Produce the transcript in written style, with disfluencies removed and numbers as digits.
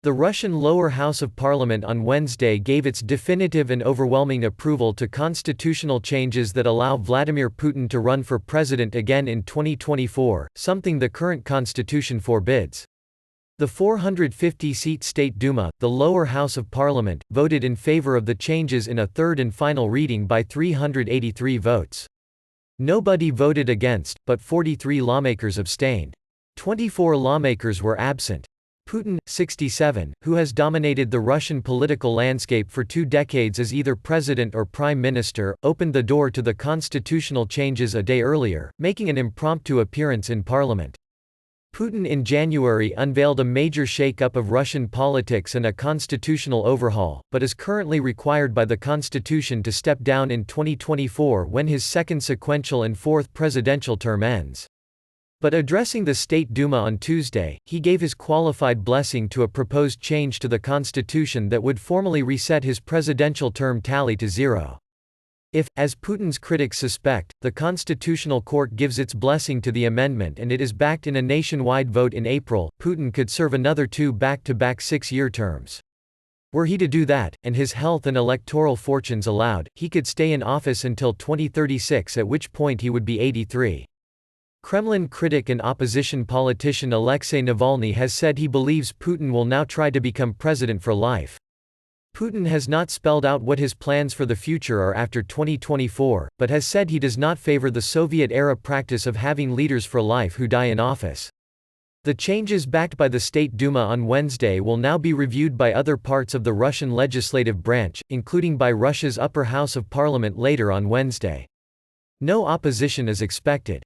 The Russian lower house of parliament on Wednesday gave its definitive and overwhelming approval to constitutional changes that allow Vladimir Putin to run for president again in 2024, something the current constitution forbids. The 450-seat State Duma, the lower house of parliament, voted in favor of the changes in a third and final reading by 383 votes. Nobody voted against, but 43 lawmakers abstained. 24 lawmakers were absent. Putin, 67, who has dominated the Russian political landscape for 2 decades as either president or prime minister, opened the door to the constitutional changes a day earlier, making an impromptu appearance in parliament. Putin in January unveiled a major shake-up of Russian politics and a constitutional overhaul, but is currently required by the constitution to step down in 2024 when his second sequential and fourth presidential term ends. But addressing the State Duma on Tuesday, he gave his qualified blessing to a proposed change to the constitution that would formally reset his presidential term tally to 0. If, as Putin's critics suspect, the Constitutional Court gives its blessing to the amendment and it is backed in a nationwide vote in April, Putin could serve another 2 back-to-back 6-year terms. Were he to do that, and his health and electoral fortunes allowed, he could stay in office until 2036, at which point he would be 83. Kremlin critic and opposition politician Alexei Navalny has said he believes Putin will now try to become president for life. Putin has not spelled out what his plans for the future are after 2024, but has said he does not favor the Soviet-era practice of having leaders for life who die in office. The changes backed by the State Duma on Wednesday will now be reviewed by other parts of the Russian legislative branch, including by Russia's upper house of parliament later on Wednesday. No opposition is expected.